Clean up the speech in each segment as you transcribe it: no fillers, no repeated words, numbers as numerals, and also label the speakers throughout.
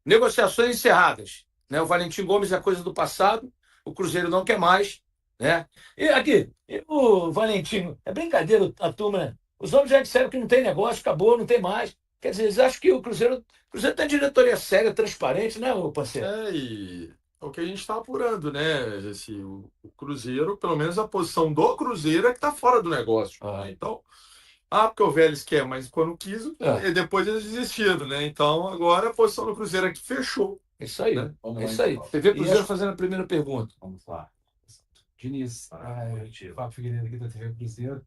Speaker 1: negociações encerradas. Né? O Valentim Gomes é coisa do passado, o Cruzeiro não quer mais. Né? E aqui, o Valentim, é brincadeira a turma, né? Os homens já disseram que não tem negócio, acabou, não tem mais. Quer dizer, eles acham que o Cruzeiro tem diretoria séria, transparente, né, meu parceiro?
Speaker 2: E é o que a gente está apurando, né? O Cruzeiro, pelo menos a posição do Cruzeiro é que está fora do negócio.
Speaker 1: Ah,
Speaker 2: Né? Então, porque o Vélez quer, mas quando quis,
Speaker 1: é,
Speaker 2: e depois eles desistiram, né? Então, agora a posição do Cruzeiro aqui fechou,
Speaker 1: isso aí.
Speaker 2: né?
Speaker 1: É isso aí. TV
Speaker 3: E
Speaker 1: Cruzeiro
Speaker 3: acho,
Speaker 1: fazendo a primeira pergunta.
Speaker 3: vamos lá. Diniz, Fábio Figueiredo aqui da TV Cruzeiro.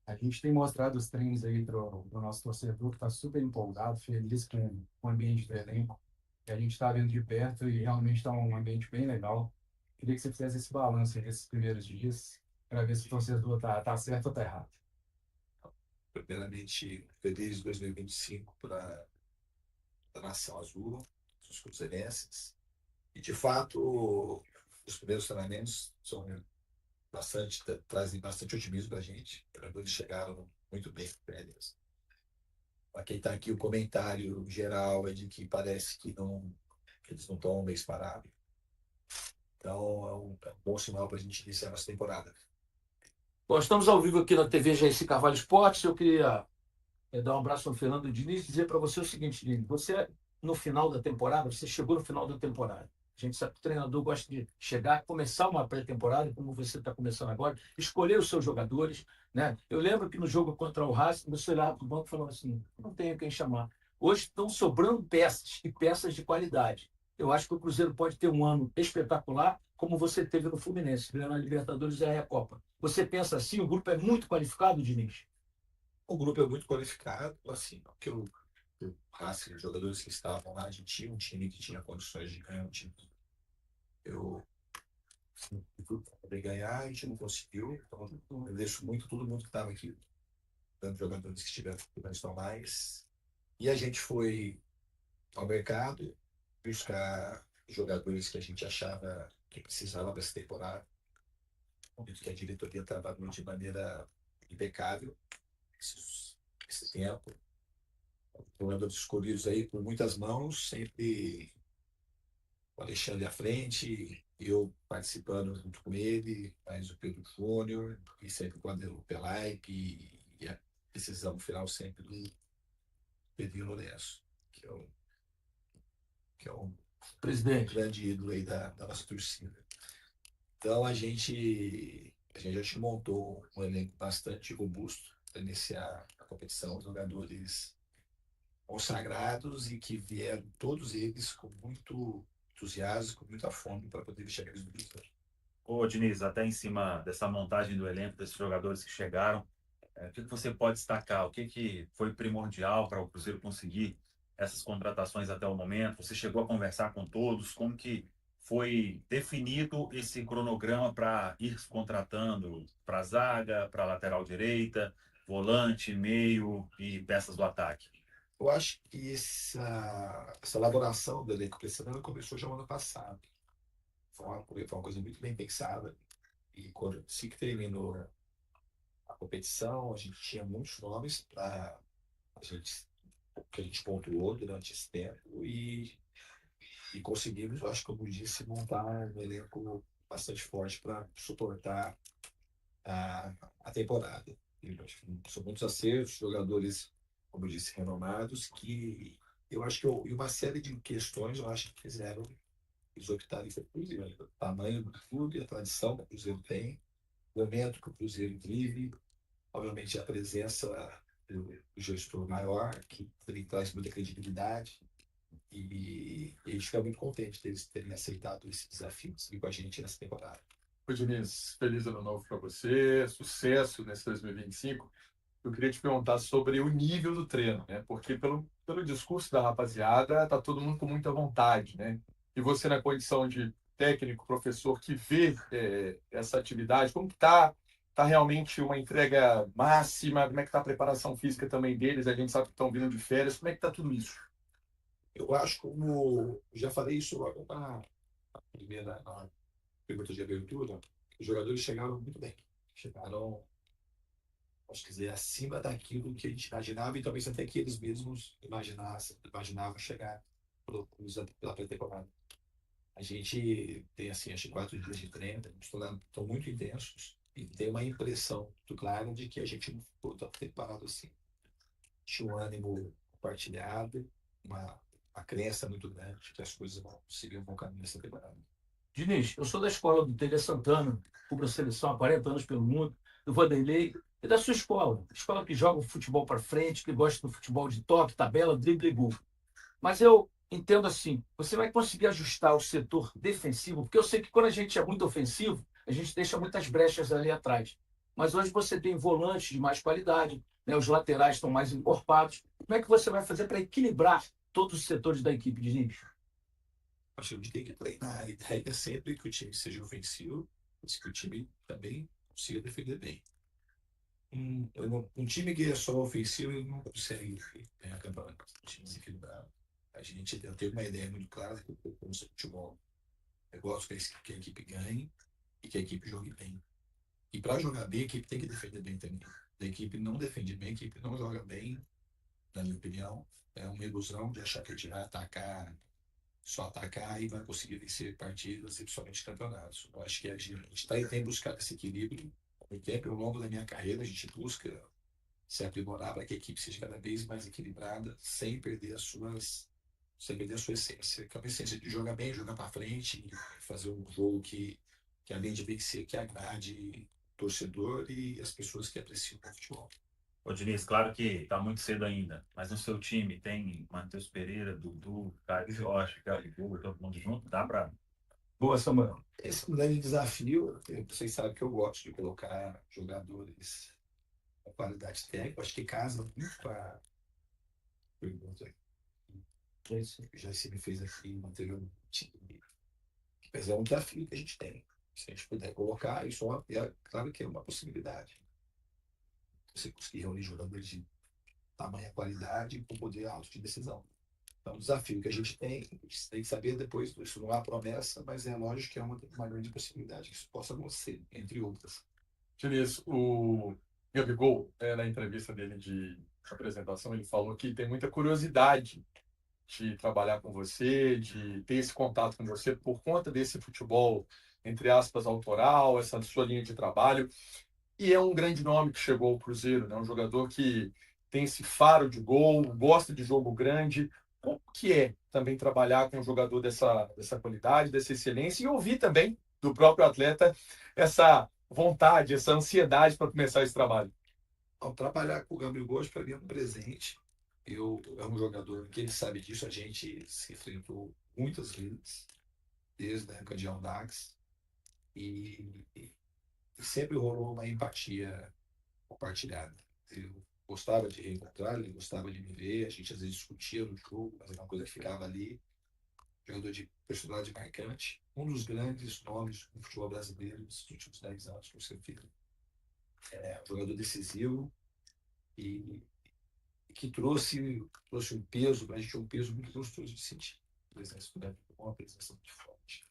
Speaker 3: A gente tem mostrado os treinos aí para o nosso torcedor, que está super empolgado, feliz com o ambiente do elenco. Que a gente está vendo de perto e realmente está um ambiente bem legal. Queria que você fizesse esse balanço aí desses primeiros dias, para ver se o torcedor tá certo ou tá errado.
Speaker 4: Primeiramente, feliz 2025 para a Nação Azul, os cruzeirenses. E, de fato, os primeiros treinamentos trazem bastante otimismo para a gente. Os jogadores chegaram muito bem com férias. Para quem está aqui, o comentário geral é de que parece que eles não estão um mês parado. Então, é um bom sinal para a gente iniciar nossa temporada.
Speaker 1: Bom, estamos ao vivo aqui na TV GS Carvalho Esportes. Eu queria dar um abraço ao Fernando Diniz e dizer para você o seguinte, Diniz, você, no final da temporada, você chegou no final da temporada. A gente sabe que o treinador gosta de chegar, começar uma pré-temporada, como você está começando agora, escolher os seus jogadores. Né? Eu lembro que no jogo contra o Racing, você olhava para o banco e falava assim, não tenho quem chamar. Hoje estão sobrando peças, e peças de qualidade. Eu acho que o Cruzeiro pode ter um ano espetacular, como você teve no Fluminense, ganhando a Libertadores e a Recopa. Você pensa assim, o grupo é muito qualificado, Diniz?
Speaker 4: O grupo é muito qualificado, assim, porque o Racing, os jogadores que estavam lá, a gente tinha um time que tinha condições de ganhar um time. Eu poder ganhar, a gente não conseguiu. Então, eu deixo muito todo mundo que estava aqui, tanto jogadores que estiveram que não estão mais. E a gente foi ao mercado buscar jogadores que a gente achava que precisava dessa temporada. Que a diretoria trabalhou de maneira impecável esse tempo. Jogadores escolhidos aí com muitas mãos, sempre o Alexandre à frente, eu participando junto com ele, mais o Pedro Júnior, e sempre quando o Pelaipe, e a decisão final sempre do Pedrinho Lourenço, que é um
Speaker 1: Presidente.
Speaker 4: grande ídolo aí da nossa torcida. Então a gente já montou um elenco bastante robusto para iniciar a competição, jogadores consagrados e que vieram todos eles com muito entusiasmo, com muita fome para poder chegar no Cruzeiro.
Speaker 5: Ô, Diniz, até em cima dessa montagem do elenco, desses jogadores que chegaram, o que você pode destacar? O que foi primordial para o Cruzeiro conseguir essas contratações até o momento? Você chegou a conversar com todos? Como que foi definido esse cronograma para ir contratando para zaga, para lateral direita, volante, meio e peças do ataque?
Speaker 4: Eu acho que essa elaboração do elenco para esse ano começou já no ano passado. Foi uma coisa muito bem pensada. E quando se terminou a competição, a gente tinha muitos nomes para a gente, que a gente pontuou durante esse tempo e conseguimos, eu acho que como disse, montar um elenco bastante forte para suportar a temporada. E são muitos acertos, jogadores, como eu disse, renomados, que eu acho e uma série de questões eu acho que fizeram eles optarem pelo Cruzeiro. O tamanho do clube, a tradição que o Cruzeiro tem, o momento que o Cruzeiro vive, obviamente a presença do gestor maior, que ele traz muita credibilidade, e a gente fica muito contente deles terem aceitado esse desafio de seguir com a gente nessa temporada.
Speaker 2: Ô, Diniz, feliz ano novo para você, sucesso nesse 2025. Eu queria te perguntar sobre o nível do treino, né? Porque pelo discurso da rapaziada, tá todo mundo com muita vontade, né? E você na condição de técnico, professor que vê essa atividade, como que tá realmente uma entrega máxima? Como é que tá a preparação física também deles? A gente sabe que estão vindo de férias. Como é que tá tudo isso?
Speaker 4: Eu acho, como já falei isso logo na primeira pergunta de abertura, os jogadores chegaram muito bem. Chegaram, posso dizer, acima daquilo que a gente imaginava e talvez até que eles mesmos imaginavam chegar pela pré-temporada. A gente tem, assim, acho que 4 dias de treino, estão muito intensos e tem uma impressão muito clara de que a gente não ficou tão preparado assim. Tinha um ânimo compartilhado, uma crença muito grande que as coisas vão seguir um bom caminho nessa temporada.
Speaker 1: Diniz, eu sou da escola do Tele Santana, cubro a seleção há 40 anos pelo mundo, do Vanderlei, e da sua escola que joga o futebol para frente, que gosta do futebol de toque, tabela, drible e gol. Mas eu entendo assim, você vai conseguir ajustar o setor defensivo, porque eu sei que quando a gente é muito ofensivo, a gente deixa muitas brechas ali atrás. Mas hoje você tem volantes de mais qualidade, né? Os laterais estão mais encorpados. Como é que você vai fazer para equilibrar todos os setores da equipe, Diniz?
Speaker 4: Acho que a gente tem que treinar. A ideia é sempre que o time seja ofensivo, mas que o time também consiga defender bem. Um time que é só ofensivo, ele não consegue ganhar campeonato. Um time desequilibrado. Eu tenho uma ideia muito clara de como ser futebol. Eu gosto que a equipe ganhe e que a equipe jogue bem. E para jogar bem, a equipe tem que defender bem também. A equipe não defende bem, a equipe não joga bem, na minha opinião. É uma ilusão de achar que a gente vai atacar, só atacar e vai conseguir vencer partidas, principalmente campeonatos. Eu acho que a gente tem buscado esse equilíbrio. Com o tempo, ao longo da minha carreira, a gente busca se aprimorar para que a equipe seja cada vez mais equilibrada, sem perder a sua essência, que é uma essência de jogar bem, jogar para frente, e fazer um jogo que além de vencer, que agrade o torcedor e as pessoas que apreciam o futebol.
Speaker 5: Ô, Diniz, claro que está muito cedo ainda, mas no seu time tem Matheus Pereira, Dudu, Caio Jorge, Gabigol, todo mundo junto, dá para...
Speaker 1: Boa, Samuel.
Speaker 4: Esse é um grande desafio. Vocês sabem que eu gosto de colocar jogadores com qualidade técnica. Acho que casa muito com a pergunta que já se me fez aqui anteriormente. Mas é um desafio que a gente tem. Se a gente puder colocar, isso é claro que é uma possibilidade. Você conseguir reunir jogadores de tamanha qualidade com poder alto de decisão. Então, o desafio que a gente tem que saber depois, isso não há promessa, mas é lógico que é uma grande possibilidade que isso possa acontecer, entre outras.
Speaker 2: Diniz, o Gabigol, na entrevista dele de apresentação, ele falou que tem muita curiosidade de trabalhar com você, de ter esse contato com você por conta desse futebol, entre aspas, autoral, essa sua linha de trabalho. E é um grande nome que chegou ao Cruzeiro, né? Um jogador que tem esse faro de gol, gosta de jogo grande. Como que é também trabalhar com um jogador dessa qualidade, dessa excelência, e ouvir também do próprio atleta essa vontade, essa ansiedade para começar esse trabalho?
Speaker 4: Ao trabalhar com o Gabigol, para mim é um presente. É um jogador que ele sabe disso, a gente se enfrentou muitas vezes, desde a época de Audax, e sempre rolou uma empatia compartilhada. Eu gostava de reencontrar, ele gostava de me ver, a gente às vezes discutia no jogo, mas era uma coisa que ficava ali. Jogador de personalidade marcante, um dos grandes nomes do futebol brasileiro nos últimos 10 anos, com certeza. É um jogador decisivo e que trouxe um peso, para a gente um peso muito gostoso de sentir. A presença do Gabigol, uma presença muito forte.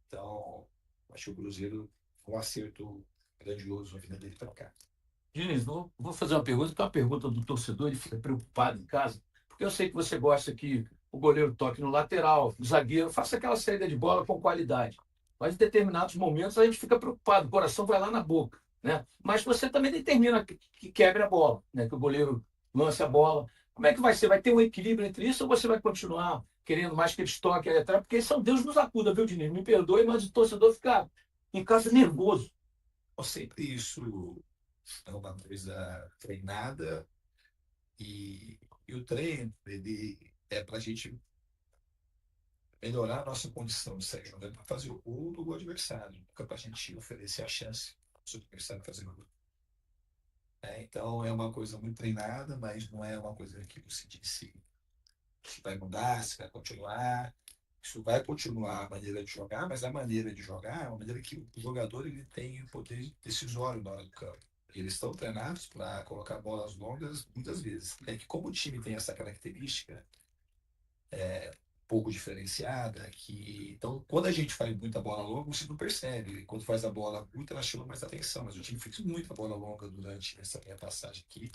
Speaker 4: Então, acho que o Cruzeiro foi um acerto grandioso a vida dele para cá.
Speaker 1: Diniz, vou fazer uma pergunta, que é uma pergunta do torcedor, ele fica preocupado em casa, porque eu sei que você gosta que o goleiro toque no lateral, o zagueiro faça aquela saída de bola com qualidade. Mas em determinados momentos a gente fica preocupado, o coração vai lá na boca, né? Mas você também determina que quebre a bola, né? Que o goleiro lance a bola. Como é que vai ser? Vai ter um equilíbrio entre isso ou você vai continuar querendo mais que eles toquem ali atrás? Porque são Deus nos acuda, viu, Diniz? Me perdoe, mas o torcedor fica em casa nervoso.
Speaker 4: Sempre isso é uma coisa treinada e o treino ele é para a gente melhorar a nossa condição de sair jogando para fazer o gol do adversário, nunca para a gente oferecer a chance para o adversário fazer o gol. Então é uma coisa muito treinada, mas não é uma coisa que você disse se vai mudar, se vai continuar. Isso vai continuar a maneira de jogar, mas a maneira de jogar é uma maneira que o jogador ele tem o poder decisório na hora do campo. Eles estão treinados para colocar bolas longas muitas vezes. É que como o time tem essa característica pouco diferenciada, então quando a gente faz muita bola longa, você não percebe. Quando faz a bola curta, ela chama mais atenção. Mas o time fez muita bola longa durante essa minha passagem aqui.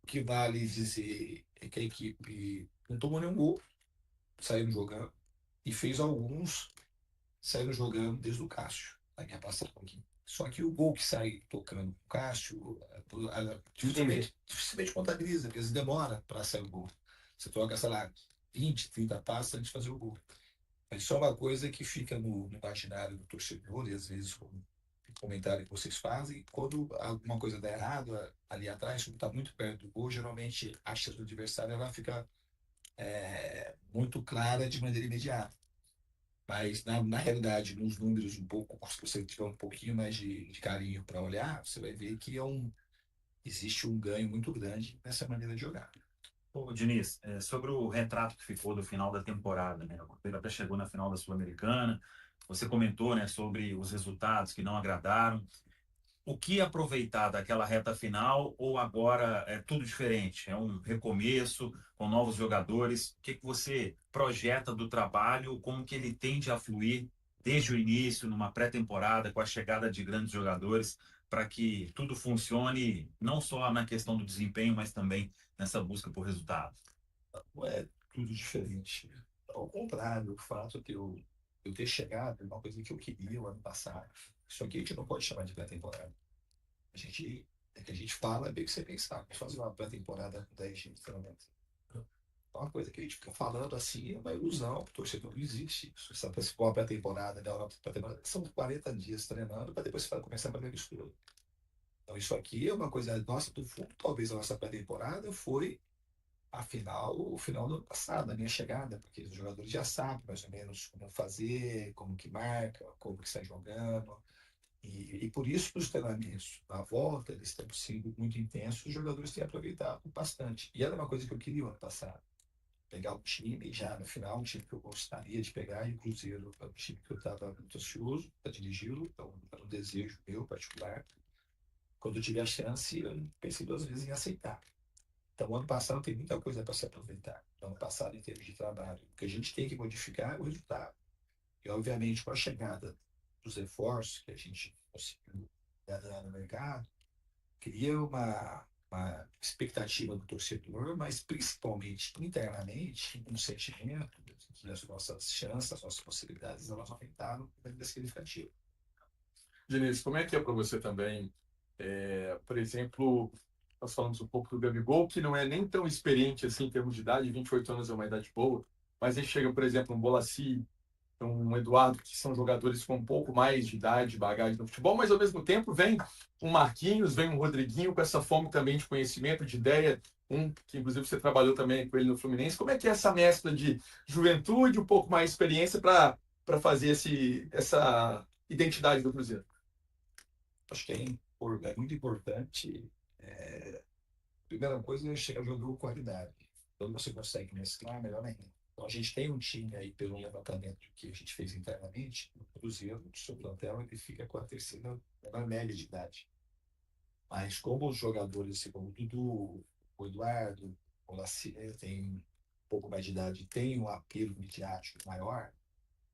Speaker 4: O que vale dizer é que a equipe não tomou nenhum gol. saíram jogando e fez alguns saíram jogando desde o Cássio, na minha passada aqui. Só que o gol que sai tocando com o Cássio, dificilmente contabiliza, porque às vezes demora para sair o gol. Você troca, sei lá, 20, 30 passos antes de fazer o gol. Mas só uma coisa que fica no imaginário do torcedor, e às vezes com o comentário que vocês fazem, quando alguma coisa dá errado ali atrás, quando está muito perto do gol, geralmente a chance do adversário ela fica muito clara de maneira imediata. Mas, na realidade, nos números um pouco, se você tiver um pouquinho mais de carinho para olhar, você vai ver que existe um ganho muito grande nessa maneira de jogar.
Speaker 5: Ô, Diniz, sobre o retrato que ficou do final da temporada, né? O Cruzeiro até chegou na final da Sul-Americana. Você comentou, né, sobre os resultados que não agradaram. O que aproveitar daquela reta final ou agora é tudo diferente? É um recomeço com novos jogadores? O que que você projeta do trabalho? Como que ele tende a fluir desde o início, numa pré-temporada, com a chegada de grandes jogadores, para que tudo funcione não só na questão do desempenho, mas também nessa busca por resultados?
Speaker 4: Não é tudo diferente. Ao contrário, o fato de eu ter chegado é uma coisa que eu queria o ano passado. Isso aqui a gente não pode chamar de pré-temporada. É que a gente fala, é bem que você pensar. Vamos fazer uma pré-temporada com 10 times, pelo menos. É uma coisa que a gente fica falando assim, é uma ilusão, o torcedor não existe isso. Se for uma pré-temporada, né, uma pré-temporada, são 40 dias treinando para depois começar a fazer estudo. Então, isso aqui é uma coisa nossa do fundo. Talvez a nossa pré-temporada foi o final do ano passado, a minha chegada, porque os jogadores já sabem mais ou menos como fazer, como que marca, como que está jogando. E por isso, os treinamentos na volta, eles estão sendo muito intensos, os jogadores têm aproveitado bastante. E era uma coisa que eu queria o ano passado. Pegar um time, já no final, um time que eu gostaria de pegar, e o Cruzeiro é um time que eu estava muito ansioso para dirigi-lo, então era um desejo meu particular. Quando eu tive a chance, eu não pensei duas vezes em aceitar. Então, o ano passado tem muita coisa para se aproveitar. O ano passado, em termos de trabalho, o que a gente tem que modificar é o resultado. E, obviamente, com a chegada dos reforços que a gente conseguiu ganhar no mercado, cria uma expectativa do torcedor, mas principalmente internamente, um sentimento que as nossas chances, as nossas possibilidades, elas aumentaram de maneira significativa.
Speaker 2: Diniz, como é que é para você também? Por exemplo, nós falamos um pouco do Gabigol, que não é nem tão experiente assim em termos de idade, 28 anos é uma idade boa, mas aí chega, por exemplo, um Bolassi, um Eduardo, que são jogadores com um pouco mais de idade, bagagem no futebol, mas ao mesmo tempo vem um Marquinhos, vem um Rodriguinho com essa fome também de conhecimento, de ideia, um que inclusive você trabalhou também com ele no Fluminense. Como é que é essa mescla de juventude, um pouco mais experiência para fazer essa identidade do Cruzeiro?
Speaker 4: Acho que é muito importante. Primeira coisa é chegar jogando qualidade. Quando você consegue mesclar, melhor ainda. Então, a gente tem um time aí, pelo levantamento que a gente fez internamente, no Cruzeiro, do seu plantel, ele fica com a terceira na média de idade. Mas como os jogadores, como o Dudu, o Eduardo, o Lacier, tem um pouco mais de idade, tem um apelo midiático maior,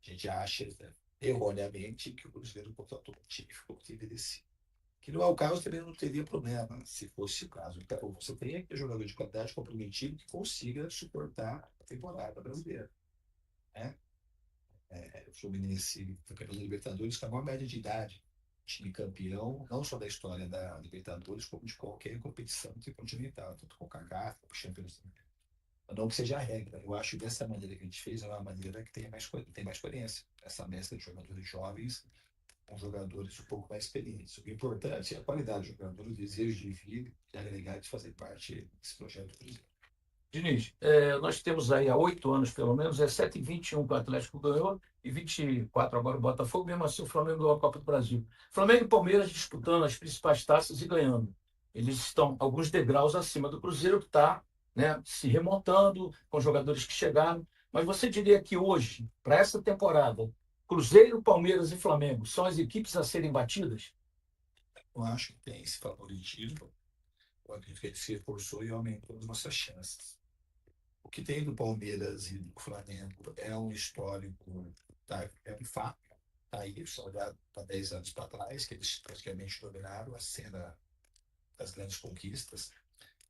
Speaker 4: a gente acha, né, erroneamente, que o Cruzeiro contratou um time que ficou envelhecido. Que no caso também não teria problema, se fosse o caso. Então, você tem aquele jogador de qualidade comprometido que consiga suportar a temporada brasileira. Né? O Fluminense, campeão da Libertadores, está com uma média de idade. Time campeão, não só da história da Libertadores, como de qualquer competição continental, tanto com o Kaká, com o Champions League. Não que seja a regra. Eu acho que dessa maneira que a gente fez é uma maneira que tem mais coerência. Essa mescla de jogadores jovens com jogadores um pouco mais experientes. O importante é a qualidade do jogador, o desejo de vir e agregar de fazer parte desse projeto do Cruzeiro.
Speaker 1: Diniz, nós temos aí há 8 anos, pelo menos, 7-21 que o Atlético ganhou e 24 agora o Botafogo, mesmo assim o Flamengo ganhou a Copa do Brasil. Flamengo e Palmeiras disputando as principais taças e ganhando. Eles estão alguns degraus acima do Cruzeiro, que está, né, se remontando com jogadores que chegaram. Mas você diria que hoje, para essa temporada, Cruzeiro, Palmeiras e Flamengo são as equipes a serem batidas?
Speaker 4: Eu acho que tem esse favoritismo. Eu acredito que ele se reforçou e aumentou as nossas chances. O que tem do Palmeiras e do Flamengo é um histórico, tá? É um fato. Tá aí, só olhar para 10 anos para trás, que eles praticamente dominaram a cena das grandes conquistas.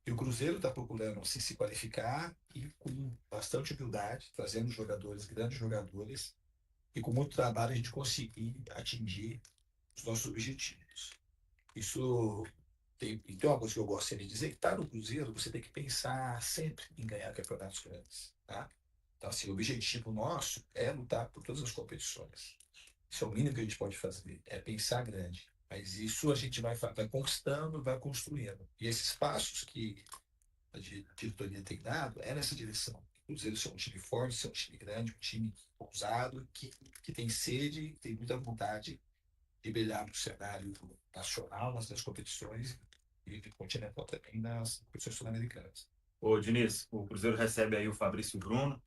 Speaker 4: E o Cruzeiro está procurando se qualificar e com bastante humildade, trazendo jogadores, grandes jogadores, e com muito trabalho a gente conseguir atingir os nossos objetivos. Isso tem uma coisa que eu gosto de dizer, que tá no Cruzeiro, você tem que pensar sempre em ganhar campeonatos grandes, tá? Então, assim, o objetivo nosso é lutar por todas as competições. Isso é o mínimo que a gente pode fazer, é pensar grande. Mas isso a gente vai conquistando, vai construindo. E esses passos que a diretoria tem dado é nessa direção. O Cruzeiro ser um time forte, ser um time grande, um time ousado, que tem sede, tem muita vontade de brilhar no cenário nacional, nas competições e continental também, nas competições sul-americanas.
Speaker 5: Ô, Diniz, o Cruzeiro recebe aí o Fabrício Bruno.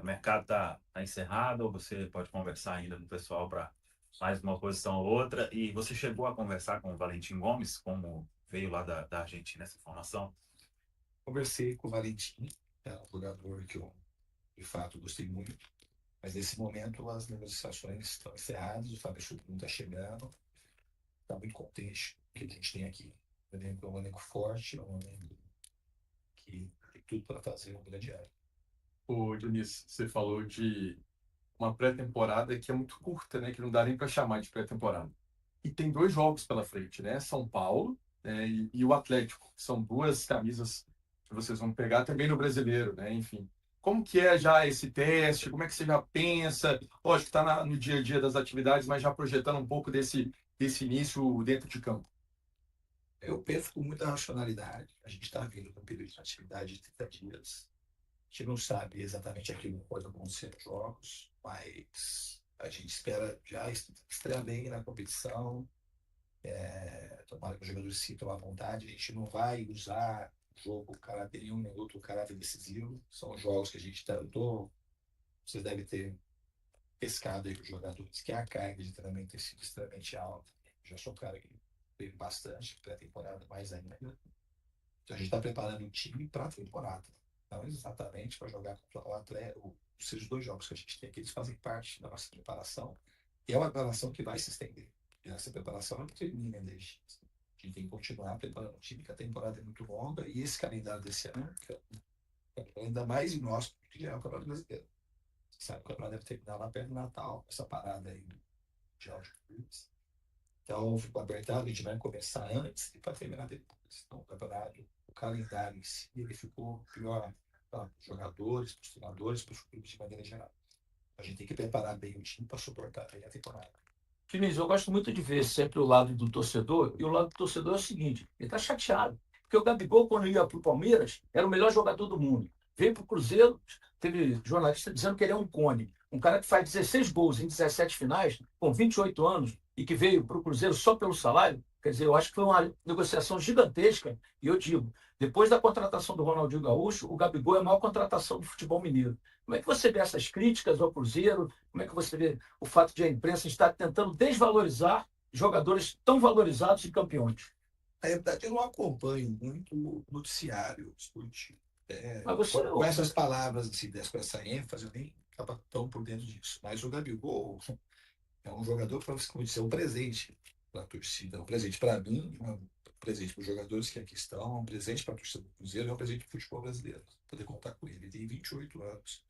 Speaker 5: O mercado está encerrado, ou você pode conversar ainda com o pessoal para mais uma posição ou outra. E você chegou a conversar com o Valentim Gomes, como veio lá da Argentina essa informação?
Speaker 4: Conversei com o Valentim, é um jogador que eu, de fato, gostei muito, mas nesse momento as negociações estão encerradas, o Fabrício Bruno está chegando, está muito contente com o que a gente tem aqui. O elenco é um elenco forte, é um elenco que tem tudo para fazer um grande ano.
Speaker 2: O Dionísio, você falou de uma pré-temporada que é muito curta, né? Que não dá nem para chamar de pré-temporada. E tem 2 jogos pela frente, né? São Paulo, né? E o Atlético. São 2 camisas que vocês vão pegar também no Brasileiro, né? Enfim. Como que é já esse teste? Como é que você já pensa? Lógico, está no dia a dia das atividades, mas já projetando um pouco desse início dentro de campo.
Speaker 4: Eu penso com muita racionalidade. A gente está vindo com um período de atividade de 30 dias. A gente não sabe exatamente aquilo que pode acontecer nos jogos, mas a gente espera já estrear bem na competição. Tomara que os jogadores sintam à vontade. A gente não vai usar o jogo caráter em um minuto, o caráter decisivo. São jogos que a gente tentou. Vocês devem ter pescado aí com os jogadores, que a carga de treinamento tem sido extremamente alta. Já sou um cara que veio bastante pré-temporada, mais ainda. Então a gente está preparando o time para a temporada. Não exatamente para jogar contra o Atlético. Esses 2 jogos que a gente tem aqui, eles fazem parte da nossa preparação. E é uma preparação que vai se estender. E essa preparação não termina desde. A gente tem que continuar preparando o time, que a temporada é muito longa. E esse calendário desse ano, que é ainda mais inóspito, que já é o Campeonato Brasileiro. Você sabe que o campeonato deve terminar lá perto do Natal, essa parada aí de altitudes. Então, ficou apertado, a gente vai começar antes e para terminar depois. Então, o campeonato, o calendário em si, ele ficou pior para os jogadores, para os treinadores, para os clubes de maneira geral. A gente tem que preparar bem o time para suportar bem a temporada.
Speaker 1: Diniz, eu gosto muito de ver sempre o lado do torcedor, e o lado do torcedor é o seguinte: ele está chateado, porque o Gabigol, quando ia para o Palmeiras, era o melhor jogador do mundo. Veio para o Cruzeiro, teve jornalista dizendo que ele é um cone, um cara que faz 16 gols em 17 finais, com 28 anos, e que veio para o Cruzeiro só pelo salário. Quer dizer, eu acho que foi uma negociação gigantesca, e eu digo, depois da contratação do Ronaldinho Gaúcho, o Gabigol é a maior contratação do futebol mineiro. Como é que você vê essas críticas ao Cruzeiro? Como é que você vê o fato de a imprensa estar tentando desvalorizar jogadores tão valorizados e campeões?
Speaker 4: Na verdade, eu não acompanho muito o noticiário esportivo.
Speaker 1: Mas você,
Speaker 4: Com essas palavras, assim, com essa ênfase, eu nem estava tão por dentro disso. Mas o Gabigol é um jogador, para você dizer, um presente para a torcida, um presente para mim, um presente para os jogadores que aqui estão, um presente para a torcida do Cruzeiro, é um presente para o futebol brasileiro. Poder contar com ele. Ele tem 28 anos.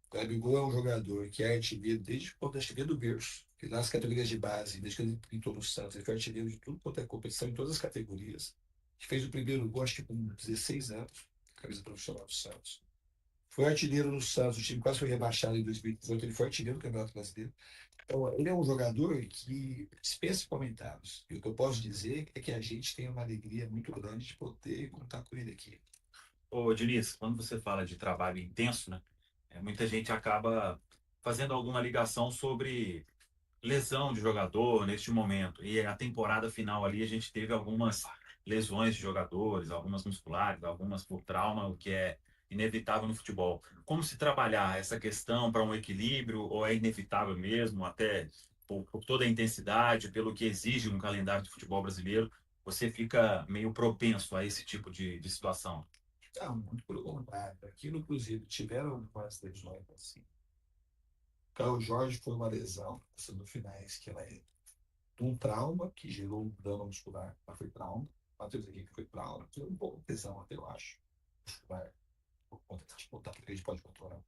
Speaker 4: O Gabigol é um jogador que é artilheiro desde quando é artilheiro do berço, que nas categorias de base, desde que ele pintou no Santos, ele foi artilheiro de tudo quanto é competição, em todas as categorias. Que fez o primeiro gol, acho que com 16 anos, camisa profissional do Santos. Foi artilheiro no Santos, o time quase foi rebaixado em 2018, ele foi artilheiro do Campeonato Brasileiro. Então, ele é um jogador que dispensa comentários. E o que eu posso dizer é que a gente tem uma alegria muito grande de poder contar com ele aqui.
Speaker 5: Ô, Diniz, quando você fala de trabalho intenso, né? Muita gente acaba fazendo alguma ligação sobre lesão de jogador neste momento. E a temporada final ali a gente teve algumas lesões de jogadores, algumas musculares, algumas por trauma, o que é inevitável no futebol. Como se trabalhar essa questão para um equilíbrio, ou é inevitável mesmo, até por toda a intensidade, pelo que exige um calendário de futebol brasileiro, você fica meio propenso a esse tipo de situação?
Speaker 4: Não, muito pelo contrário. Aqui no Cruzeiro tiveram algumas lesões assim. O Carlos Jorge foi uma lesão, semifinais, que ela é um trauma que gerou um dano muscular, mas foi trauma. Matheus aqui que foi para aula, tem um pouco de tesão até, eu acho. Por conta da que a gente pode controlar.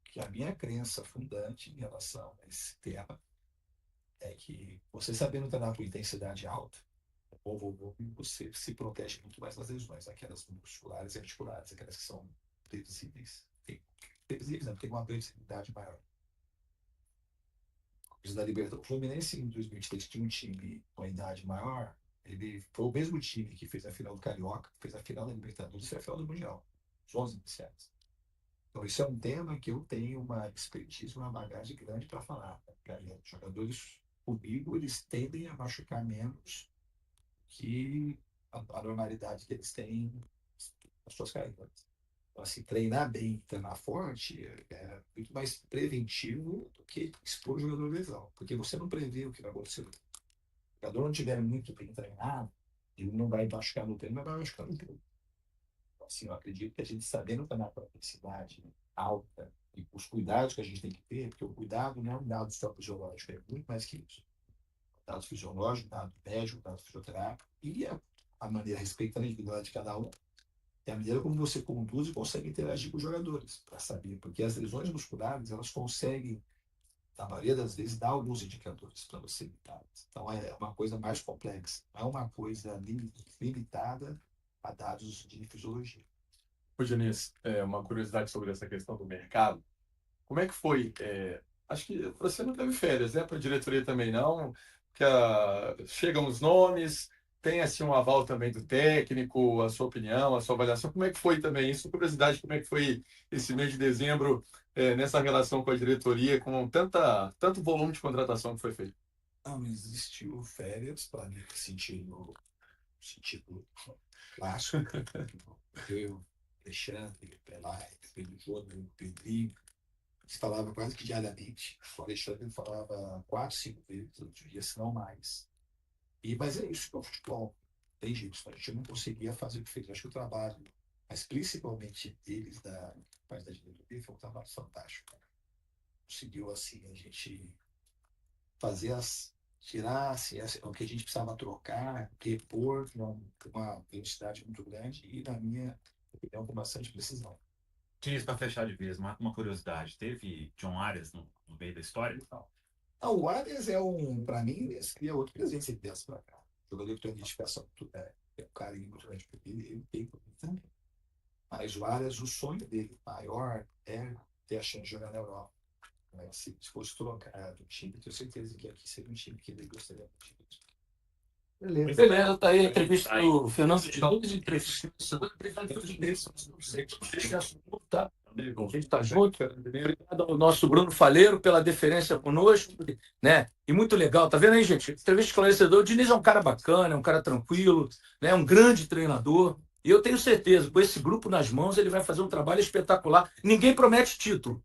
Speaker 4: Que a minha crença fundante em relação a esse tema é que você sabendo treinar com intensidade alta, você se protege muito mais das lesões, aquelas musculares e articulares, aquelas que são previsíveis. Previsíveis, não, tem uma previsibilidade maior. Da Libertadores. O Fluminense, em 2023, tinha um time com a idade maior. Ele foi o mesmo time que fez a final do Carioca, fez a final da Libertadores e fez a final do Mundial. Os 11 iniciais. Então, isso é um tema que eu tenho uma expertise, uma bagagem grande para falar. Os jogadores comigo, eles tendem a machucar menos que a normalidade que eles têm nas suas carreiras. Então, assim, treinar bem, treinar forte é muito mais preventivo do que expor o jogador à lesão. Porque você não prevê o que vai acontecer. Se o jogador não estiver muito bem treinado, ele não vai machucar no treino, mas vai machucar no treino. Então, assim, eu acredito que a gente sabendo treinar com a intensidade alta e os cuidados que a gente tem que ter, porque o cuidado não é um dado só fisiológico, é muito mais que isso. Dado fisiológico, dado médico, dado fisioterápico e a maneira, respeitando a individualidade de cada um, é a maneira como você conduz e consegue interagir com os jogadores, para saber, porque as lesões musculares, elas conseguem, na maioria das vezes, dar alguns indicadores para você evitar. Então, é uma coisa mais complexa, não é uma coisa limitada a dados de fisiologia.
Speaker 2: Ô, Diniz, uma curiosidade sobre essa questão do mercado. Como é que foi? Acho que você não teve férias, né? Para a diretoria também não, porque chegam os nomes, tem assim um aval também do técnico, a sua opinião, a sua avaliação. Como é que foi também isso? Curiosidade, como é que foi esse mês de dezembro nessa relação com a diretoria, com tanto volume de contratação que foi feito?
Speaker 4: Não existiu férias, para mim, sentido clássico. Eu, Alexandre, Pelai, Pedro Júnior, Pedrinho, se falava quase que diariamente. O Alexandre falava 4, 5 vezes no dia, se não mais. Mas é isso que é o futebol. Tem jeito, a gente não conseguia fazer o que fez. Acho que o trabalho, mas principalmente deles, da parte da diretoria, foi um trabalho fantástico. Conseguiu, assim, a gente fazer tirar assim, o que a gente precisava trocar, repor uma velocidade muito grande e, na minha opinião, com bastante precisão.
Speaker 5: Diniz, para fechar de vez, uma curiosidade. Teve John Arias no meio da história?
Speaker 4: Não, o Arias para mim, esse é outro presente que ele pensa para cá. O jogador que tem uma identificação muito é um carinho muito grande porque ele tem comigo também. Mas o Arias, o sonho dele maior é ter a chance de jogar na Europa. Mas se fosse trocar do time, tenho certeza que aqui seria um time que ele gostaria muito de.
Speaker 1: Beleza, tá aí a entrevista do Fernando Diniz, entrevista tá? A gente está junto. Obrigado ao nosso Bruno Faleiro pela deferência conosco, né? E muito legal, tá vendo aí, gente? Entrevista esclarecedora. O Diniz é um cara bacana, é um cara tranquilo, né? Um grande treinador. E eu tenho certeza, com esse grupo nas mãos, ele vai fazer um trabalho espetacular. Ninguém promete título,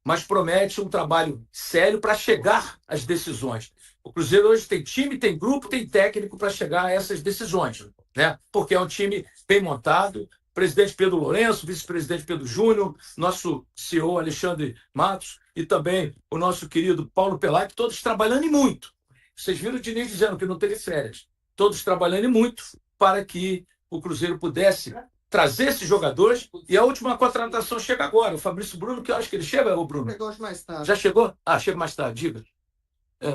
Speaker 1: mas promete um trabalho sério para chegar às decisões. O Cruzeiro hoje tem time, tem grupo, tem técnico para chegar a essas decisões, né? Porque é um time bem montado. Presidente Pedro Lourenço, vice-presidente Pedro Júnior, nosso CEO Alexandre Matos e também o nosso querido Paulo Pelai, todos trabalhando e muito. Vocês viram o Diniz dizendo que não teve férias. Todos trabalhando e muito para que o Cruzeiro pudesse trazer esses jogadores. E a última contratação chega agora. O Fabrício Bruno, que eu acho que ele chega, o Bruno?
Speaker 6: Chegou mais tarde.
Speaker 1: Já chegou? Ah, chega mais tarde, diga.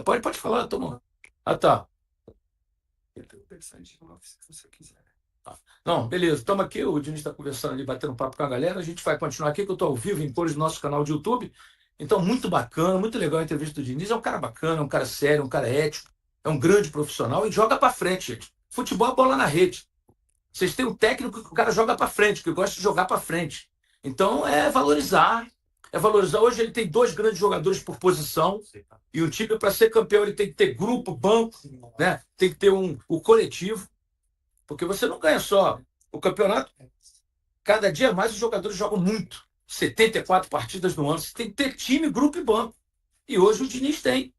Speaker 1: Pode falar, toma. Ah, tá.
Speaker 6: Eu tenho pensado de novo, se você quiser.
Speaker 1: Não, beleza. Estamos aqui, o Diniz está conversando ali, batendo papo com a galera. A gente vai continuar aqui, que eu estou ao vivo em cores do nosso canal de YouTube. Então, muito bacana, muito legal a entrevista do Diniz. É um cara bacana, é um cara sério, um cara ético, é um grande profissional e joga para frente, gente. Futebol é bola na rede. Vocês têm um técnico que o cara joga para frente, que gosta de jogar para frente. Então, é valorizar. Hoje ele tem 2 grandes jogadores por posição e o time, para ser campeão, ele tem que ter grupo, banco, né? Tem que ter o coletivo. Porque você não ganha só o campeonato. Cada dia mais os jogadores jogam muito. 74 partidas no ano. Você tem que ter time, grupo e banco. E hoje o Diniz tem.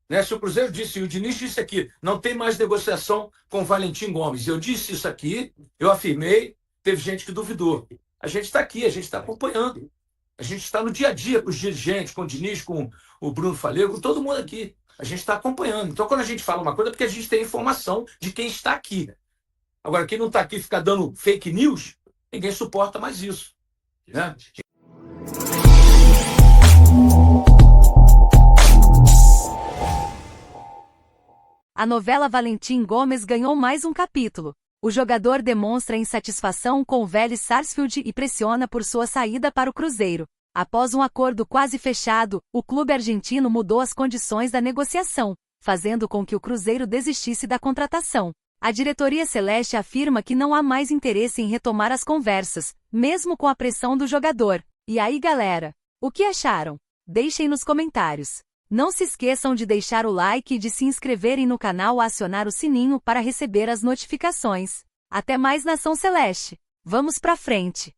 Speaker 1: Né? Se o Cruzeiro disse, e o Diniz disse aqui, não tem mais negociação com o Valentim Gomes. Eu disse isso aqui, eu afirmei, teve gente que duvidou. A gente está aqui, a gente está acompanhando. A gente está no dia a dia com os dirigentes, com o Diniz, com o Bruno Faleiro, com todo mundo aqui. A gente está acompanhando. Então, quando a gente fala uma coisa, é porque a gente tem informação de quem está aqui. Agora, quem não está aqui fica dando fake news, ninguém suporta mais isso. Né?
Speaker 7: A novela Valentim Gomes ganhou mais um capítulo. O jogador demonstra insatisfação com o Vélez Sarsfield e pressiona por sua saída para o Cruzeiro. Após um acordo quase fechado, o clube argentino mudou as condições da negociação, fazendo com que o Cruzeiro desistisse da contratação. A diretoria celeste afirma que não há mais interesse em retomar as conversas, mesmo com a pressão do jogador. E aí, galera? O que acharam? Deixem nos comentários. Não se esqueçam de deixar o like e de se inscreverem no canal e acionar o sininho para receber as notificações. Até mais, Nação Celeste! Vamos pra frente!